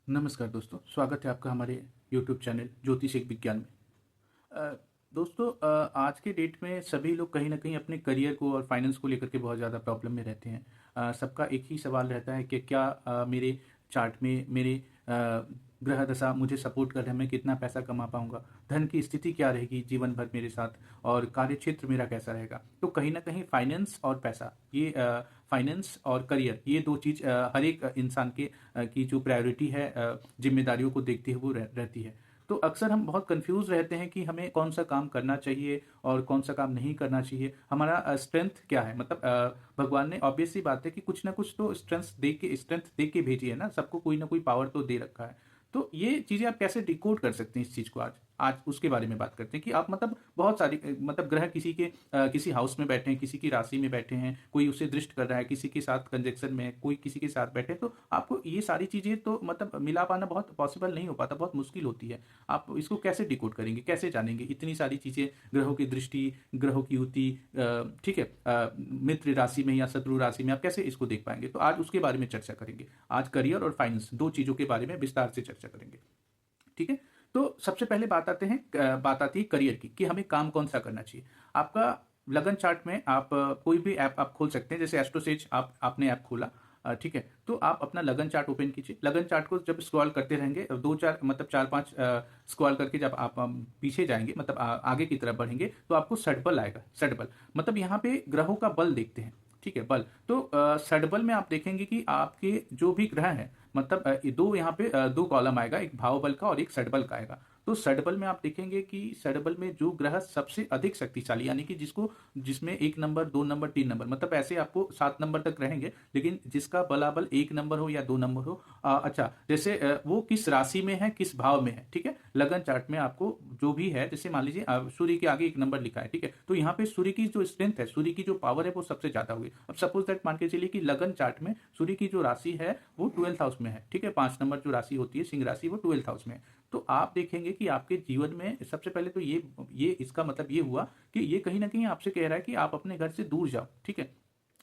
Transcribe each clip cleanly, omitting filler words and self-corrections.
नमस्कार दोस्तों, स्वागत है आपका हमारे यूट्यूब चैनल ज्योतिष एक विज्ञान में। अ, दोस्तों, आज के डेट में सभी लोग कहीं न कहीं अपने करियर को और फाइनेंस को लेकर के बहुत ज़्यादा प्रॉब्लम में रहते हैं। सबका एक ही सवाल रहता है कि क्या मेरे चार्ट में मेरे ग्रह दशा मुझे सपोर्ट कर रहे हैं, मैं कितना पैसा कमा पाऊँगा? धन की स्थिति क्या रहेगी जीवन भर मेरे साथ और कार्यक्षेत्र मेरा कैसा रहेगा? तो कहीं न कहीं फाइनेंस और पैसा ये फाइनेंस और करियर ये 2 चीज़ हर एक इंसान के की जो प्रायोरिटी है ज़िम्मेदारियों को देखते हुए रहती है। तो अक्सर हम बहुत कन्फ्यूज़ रहते हैं कि हमें कौन-सा काम करना चाहिए और कौन-सा काम नहीं करना चाहिए। हमारा स्ट्रेंथ क्या है? मतलब भगवान ने ऑब्वियस सी बात है कि कुछ ना कुछ तो स्ट्रेंथ दे के भेजी है ना, सबको कोई ना कोई पावर तो दे रखा है। तो ये चीज़ें आप कैसे डिकोड कर सकते हैं इस चीज़ को आज? आज उसके बारे में बात करते हैं कि आप मतलब बहुत सारी मतलब ग्रह किसी के किसी हाउस में बैठे हैं, किसी की राशि में बैठे हैं, कोई उसे दृष्ट कर रहा है, किसी के साथ कंजंक्शन में है, कोई किसी के साथ बैठे हैं, तो आपको ये सारी चीज़ें तो मतलब मिला पाना बहुत पॉसिबल नहीं हो पाता, बहुत मुश्किल होती है। आप इसको कैसे डिकोड करेंगे, कैसे जानेंगे? इतनी सारी चीज़ें, ग्रहों की दृष्टि, ग्रहों की युति ठीक है, मित्र राशि में या शत्रु राशि में आप कैसे इसको देख पाएँगे? तो आज उसके बारे में चर्चा करेंगे। आज करियर और फाइनेंस 2 चीज़ों के बारे में विस्तार से चर्चा करेंगे। ठीक है? तो सबसे पहले बात आती है करियर की कि हमें काम कौन-सा करना चाहिए। आपका लगन चार्ट में आप कोई भी ऐप आप खोल सकते हैं, जैसे एस्ट्रोसेज आपने ऐप खोला, ठीक है? तो आप अपना लगन चार्ट ओपन कीजिए। लगन चार्ट को जब स्क्रॉल करते रहेंगे 2-4 मतलब 4-5 स्क्रॉल करके जब आप पीछे जाएँगे मतलब आगे की तरफ बढ़ेंगे तो आपको षटबल आएगा, षटबल। मतलब यहाँ पे ग्रहों का बल देखते हैं, ठीक है? बल। तो षटबल में आप देखेंगे कि आपके जो भी ग्रह हैं मतलब ये 2 यहाँ पे 2 कॉलम आएगा, एक भाव-बल का और एक षटबल का आएगा। तो षटबल में आप देखेंगे कि षटबल में जो ग्रह सबसे अधिक शक्तिशाली यानी कि जिसमें 1 नंबर, 2 नंबर, 3 नंबर मतलब ऐसे आपको 7 नंबर तक रहेंगे, लेकिन जिसका बलाबल 1 नंबर हो या 2 नंबर हो अच्छा जैसे वो किस राशि में है, किस भाव में है, ठीक है? लगन चार्ट में आपको जो भी है जैसे मान लीजिए सूर्य के आगे 1 नंबर लिखा है, ठीक है? तो यहाँ पे सूर्य की जो स्ट्रेंथ है, सूर्य की जो पावर है वो सबसे ज़्यादा होगी। अब सपोज़ दैट मान के चलिए कि लगन चार्ट में सूर्य की जो राशि है वो 12th हाउस में है, ठीक है? 5 नंबर जो राशि होती है सिंह राशि वो 12th हाउस में है। तो आप देखेंगे कि आपके जीवन में सबसे पहले तो ये इसका मतलब ये हुआ कि ये कहीं न कहीं आपसे कह रहा है कि आप अपने घर से दूर जाओ, ठीक है?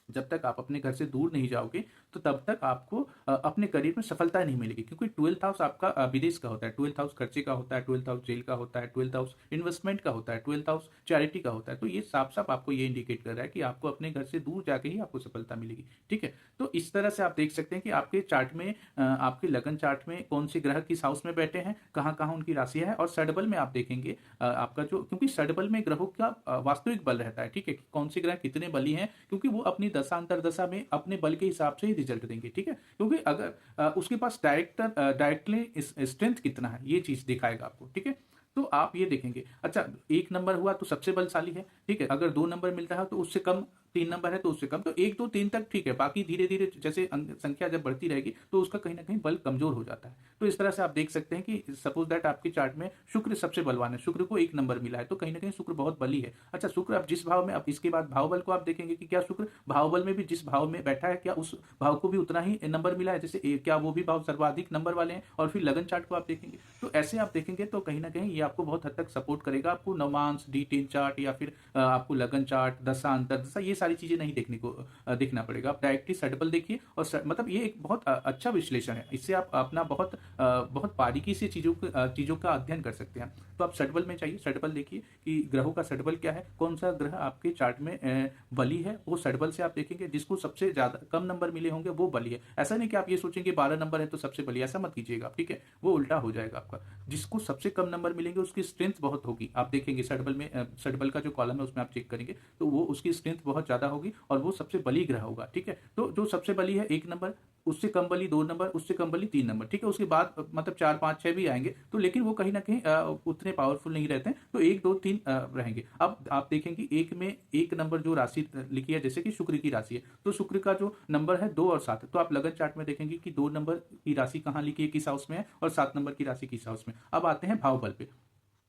जब तक आप अपने घर से दूर नहीं जाओगे, तो तब तक आपको अपने करियर में सफलता नहीं मिलेगी क्योंकि 12th हाउस आपका विदेश का होता है, 12th हाउस खर्चे का होता है, 12th हाउस जेल का होता है, 12th हाउस इन्वेस्टमेंट का होता है, 12th हाउस चैरिटी का होता है। तो ये साफ-साफ आपको ये इंडिकेट कर रहा है कि आपको अपने घर से दूर जाके ही आपको सफलता मिलेगी, ठीक है? तो इस तरह से आप देख सकते हैं कि आपके चार्ट में आपके लगन चार्ट में कौन से ग्रह किस हाउस में बैठे हैं, कहाँ-कहाँ उनकी राशि है और षटबल में आप देखेंगे आपका जो क्योंकि षटबल में ग्रहों का वास्तविक बल रहता है, ठीक है? कि कौन से ग्रह कितने बली हैं क्योंकि वो अपनी दशा अंतर्दशा में अपने बल के हिसाब से ही रिजल्ट देंगे, ठीक है? क्योंकि अगर उसके पास डायरेक्टली स्ट्रेंथ कितना है, ये चीज़ दिखाएगा आपको, ठीक है? तो आप ये देखेंगे, अच्छा 1 नंबर हुआ तो सबसे बलशाली है, ठीक है? अगर 2 नंबर मिलता है तो उससे कम, 3 नंबर है तो उससे कम, तो 1, 2, 3 तक ठीक है, बाकी धीरे-धीरे जैसे संख्या जब बढ़ती रहेगी तो उसका कहीं न कहीं बल कमज़ोर हो जाता है। तो इस तरह से आप देख सकते हैं कि सपोज़ दैट आपके चार्ट में शुक्र सबसे बलवान है, शुक्र को 1 नंबर मिला है, तो कहीं न कहीं शुक्र बहुत बली है। अच्छा शुक्र अब जिस भाव में अब इसके बाद भाव-बल को आप देखेंगे कि क्या शुक्र भाव-बल में भी जिस भाव में बैठा है, क्या उस भाव को भी उतना ही नंबर मिला है? जैसे क्या वो भी भाव सर्वाधिक नंबर वाले हैं? और फिर लगन चार्ट को आप देखेंगे, तो ऐसे आप देखेंगे तो कहीं न कहीं ये आपको बहुत हद तक सपोर्ट करेगा। आपको नवांश, D10 चार्ट या फिर आपको लगन चार्ट, दशा, अंतर्दशा ये सारी चीज़ें नहीं देखना पड़ेगा। आप डायरेक्टली षटबल देखिए और मतलब ये एक बहुत अच्छा विश्लेषण है। इससे आप अपना बहुत बारीकी से चीज़ों का अध्ययन कर सकते हैं। तो आप षटबल में जाइए, षटबल देखिए कि ग्रहों का षटबल क्या है, कौन-सा ग्रह आपके चार्ट में बली है, वो षटबल से आप देखेंगे। जिसको सबसे ज़्यादा कम नंबर मिले होंगे वो बली है। ऐसा नहीं कि आप ये सोचेंगे 12 नंबर है तो सबसे बली है, ऐसा मत कीजिएगा आप, ठीक है? वो उल्टा हो जाएगा आपका। जिसको सबसे कम नंबर मिलेंगे उसकी स्ट्रेंथ बहुत होगी। आप देखेंगे षटबल में षटबल का जो कॉलम है उसमें आप चेक करेंगे तो वो उसकी स्ट्रेंथ बहुत ज़्यादा होगी और वो सबसे बली ग्रह होगा, ठीक है? तो जो सबसे बली है 1 नंबर, उससे कम बली 2 नंबर, उससे कम बली 3 नंबर, ठीक है? उसके बाद मतलब 4, 5, 6 भी आएँगे, तो लेकिन वो कहीं न कहीं उतने पावरफुल नहीं रहते हैं, तो 1, 2, 3 रहेंगे। अब आप देखेंगे 1 में 1 नंबर जो राशि लिखी है, जैसे कि शुक्र की राशि है, तो शुक्र का जो नंबर है 2 और 7 तो आप लगन चार्ट में देखेंगे कि 2 नंबर की राशि कहाँ लिखी है, किस हाउस में है और 7 नंबर की राशि किस हाउस में। अब आते हैं भाव बल पे।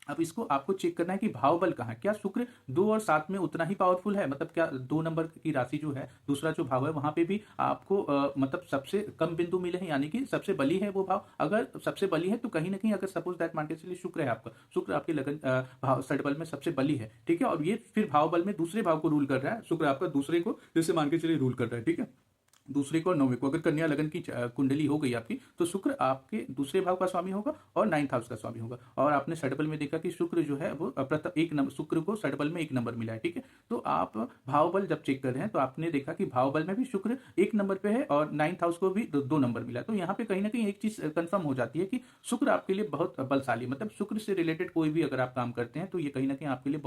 अब इसको आपको चेक करना है कि भाव बल कहाँ है? क्या शुक्र 2 और 7 में उतना ही पावरफुल है? मतलब क्या 2 नंबर की राशि जो है, दूसरा जो भाव है, वहाँ पे भी आपको मतलब सबसे कम बिंदु मिले हैं, यानी कि सबसे बली है वो भाव? अगर सबसे बली है, तो कहीं न कहीं अगर सपोज़ दैट मान के चलिए शुक्र है आपका, शुक्र आपके लगन भाव षटबल में सबसे बली है, ठीक है? और ये फिर भाव बल में दूसरे भाव को रूल कर रहा है, शुक्र आपका दूसरे को जैसे मान के चलिए रूल कर रहा है, ठीक है? दूसरे को और 9वें को, अगर कन्या लगन की कुंडली हो गई आपकी, तो शुक्र आपके दूसरे भाव का स्वामी होगा और 9th हाउस का स्वामी होगा। और आपने षटबल में देखा कि शुक्र जो है वो प्रथम एक नंबर, शुक्र को षटबल में 1 नंबर मिला है, ठीक है। तो आप भाव बल जब चेक कर रहे हैं तो आपने देखा कि भाव बल में भी शुक्र 1 नंबर पे है और 9th हाउस को भी 2 नंबर मिला है। तो यहाँ पे कहीं ना कहीं एक चीज कंफर्म हो जाती है कि शुक्र आपके लिए बहुत बलशाली, मतलब शुक्र से रिलेटेड कोई भी अगर आप काम करते हैं तो ये कहीं ना कहीं आपके लिए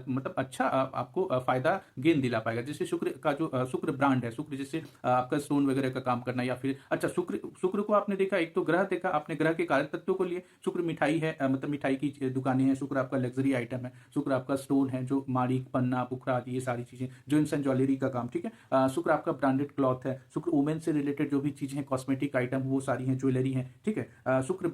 मतलब अच्छा आपको फायदा गेन दिला पाएगा। जैसे शुक्र का जो शुक्र ब्रांड है, शुक्र जैसे आपका स्टोन वगैरह का काम करना, या फिर अच्छा शुक्र शुक्र को आपने देखा, एक तो ग्रह देखा आपने, ग्रह के कारक तत्वों को लिए, शुक्र मिठाई है, मतलब मिठाई की दुकानें हैं, शुक्र आपका लग्जरी आइटम है, शुक्र आपका स्टोन है जो माड़ी पन्ना पुखरा आदि ये सारी चीजें, ज्वेल्स एंड ज्वेलरी का काम, ठीक है। शुक्र आपका ब्रांडेड क्लॉथ है, शुक्र वुमेन से रिलेटेड जो भी चीजें हैं, कॉस्मेटिक आइटम वो सारी हैं, ज्वेलरी है, ठीक है। शुक्र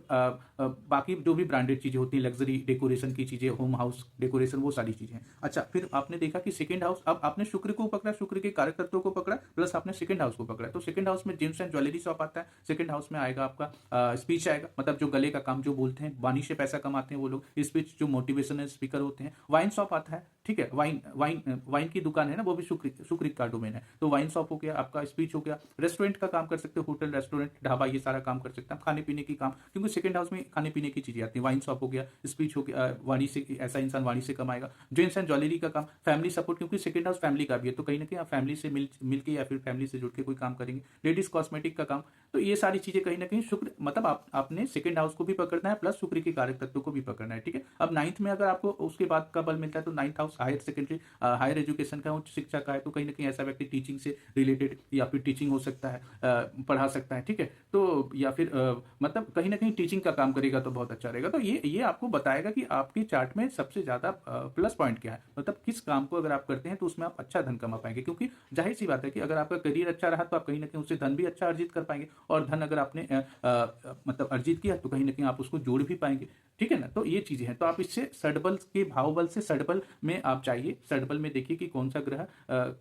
बाकी जो भी ब्रांडेड चीजें होती हैं, लग्जरी डेकोरेशन की चीजें, होम हाउस डेकोरेशन, वो सारी चीजें हैं। अच्छा, फिर आपने देखा कि सेकंड हाउस, अब आपने शुक्र को पकड़ा, शुक्र के कारक तत्वों को पकड़ा, प्लस आपने सेकंड हाउस को पकड़ा, तो सेकंड हाउस में जेम्स एंड ज्वेलरी शॉप आता है, सेकंड हाउस में आएगा आपका स्पीच आएगा, मतलब जो गले का काम जो बोलते हैं, वाणी से पैसा कमाते हैं वो लोग, स्पीच जो मोटिवेशनल स्पीकर होते हैं, वाइन शॉप आता है, ठीक है। वाइन वाइन वाइन की दुकान है ना, वो भी शुक्र का डोमेन है, तो वाइन शॉप हो गया आपका, स्पीच हो गया, रेस्टोरेंट का काम कर सकते हो, होटल रेस्टोरेंट ढाबा ये सारा काम कर सकते हैं, खाने पीने की काम, क्योंकि सेकंड हाउस में खाने पीने की चीजें आती हैं, वाइन शॉप हो गया, स्पीच हो गया, वाणी से ऐसा इंसान वाणी से कमाएगा, जेम्स एंड ज्वेलरी का काम, फैमिली सपोर्ट, क्योंकि सेकंड हाउस फैमिली का भी है, तो कहीं ना कहीं आप फैमिली से मिल के या फिर फैमिली से जुड़ के कोई काम करेंगे, लेडीज कॉस्मेटिक का काम, तो ये सारी चीजें कहीं ना कहीं शुक्र, मतलब आपने सेकंड हाउस को भी पकड़ना है प्लस शुक्र के कारक तत्व को भी पकड़ना है, ठीक है। अब 9th में अगर आपको उसके बाद का बल मिलता है तो 9th house higher secondary higher education का, उच्च शिक्षा का है, तो कहीं ना कहीं ऐसा व्यक्ति टीचिंग से रिलेटेड या फिर टीचिंग हो सकता है, पढ़ा सकता है, ठीक है। तो या फिर मतलब कहीं ना कहीं टीचिंग का काम करेगा तो बहुत अच्छा रहेगा। तो ये आपको बताएगा कि आपके चार्ट में सबसे ज्यादा प्लस पॉइंट क्या है, मतलब किस काम को अगर आप करते हैं तो उसमें आप अच्छा धन कमा पाएंगे, क्योंकि जाहिर सी बात है कि अगर आपका करियर अच्छा रहा तो आप कहीं ना कहीं उससे धन भी अच्छा अर्जित कर पाएंगे, और धन अगर आपने मतलब अर्जित किया तो कहीं ना कहीं आप उसको जोड़ भी पाएंगे, ठीक है ना। तो ये चीजें हैं, तो आप इससे षडबल के भाव बल से षडबल में आप चाहिए, षडबल में देखिए कि कौन सा ग्रह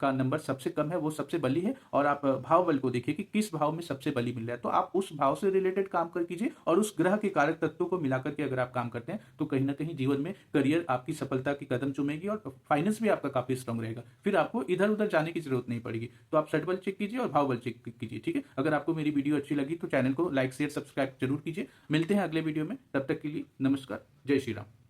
का नंबर सबसे कम है, वो सबसे बली है, और आप भाव बल को देखिए कि किस भाव में सबसे बली मिल रहा है, तो आप उस भाव से रिलेटेड काम कर कीजिए, और उस ग्रह के कारक तत्वों को मिलाकर के अगर आप काम करते हैं तो कहीं ना कहीं जीवन में करियर आपकी सफलता की कदम चूमेगी, और फाइनेंस भी आपका काफी स्ट्रांग रहेगा, फिर आपको इधर उधर जाने की जरूरत नहीं पड़ेगी। तो आप षडबल चेक कीजिए और भाव बल चेक कीजिए, ठीक है। अगर आपको मेरी वीडियो अच्छी लगी तो चैनल को लाइक शेयर सब्सक्राइब जरूर कीजिए। मिलते हैं अगले वीडियो में, तब तक के लिए नमस्कार, जय श्री राम।